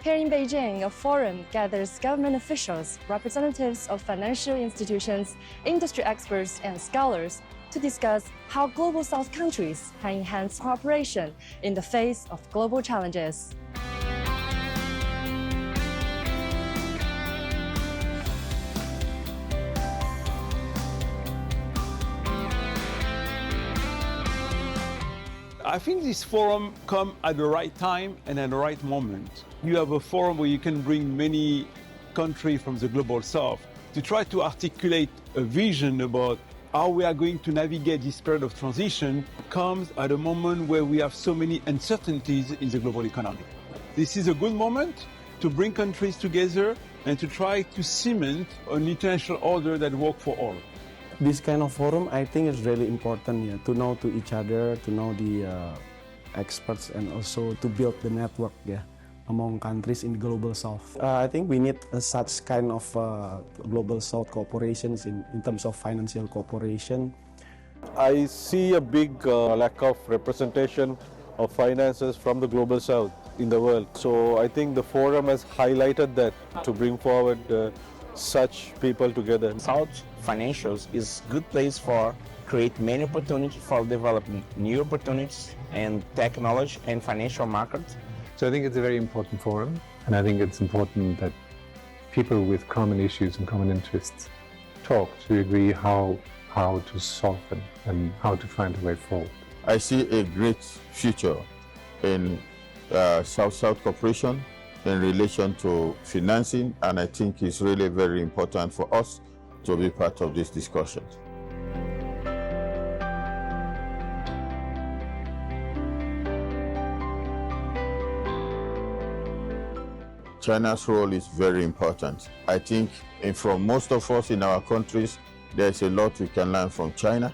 Here in Beijing, a forum gathers government officials, representatives of financial institutions, industry experts, and scholars to discuss how Global South countries can enhance cooperation in the face of global challenges. I think this forum comes at the right time and at the right moment. You have a forum where you can bring many countries from the Global South to try to articulate a vision about how we are going to navigate this period of transition comes at a moment where we have so many uncertainties in the global economy. This is a good moment to bring countries together and to try to cement an international order that works for all. This kind of forum, I think, is really important to know to each other, to know the experts, and also to build the network among countries in the Global South. I think we need such kind of Global South cooperations in terms of financial cooperation. I see a big lack of representation of finances from the Global South in the world. So I think the forum has highlighted that to bring forward such people together. South financials is a good place for create many opportunities for developing new opportunities and technology and financial markets. So I think it's a very important forum, and I think it's important that people with common issues and common interests talk to agree how to solve them and how to find a way forward. I see a great future in South-South cooperation in relation to financing, and I think it's really very important for us to be part of this discussion. China's role is very important. I think from most of us in our countries, there's a lot we can learn from China.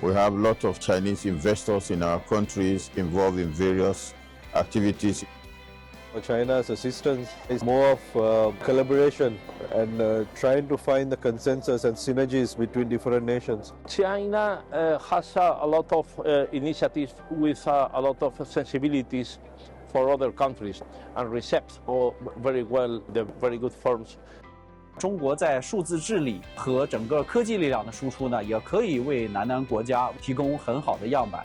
We have a lot of Chinese investors in our countries involved in various activities. China's assistance is more of collaboration and trying to find the consensus and synergies between different nations. China has a lot of initiatives with a lot of sensibilities for other countries and receives very well the very good forms. 中国在数字治理和整个科技力量的输出呢，也可以为南国家提供很好的样板。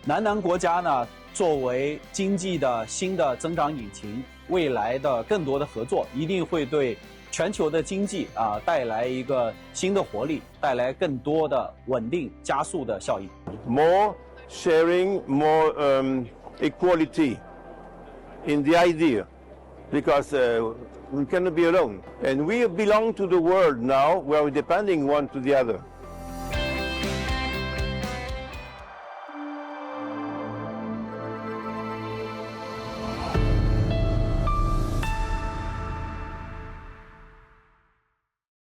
南国家呢，作为经济的新的增长引擎，未来的更多的合作一定会对全球的经济带来一个新的活力，带来更多的稳定、加速的效应。More sharing, more equality in the idea, because we cannot be alone. And we belong to the world now where we're depending one to the other.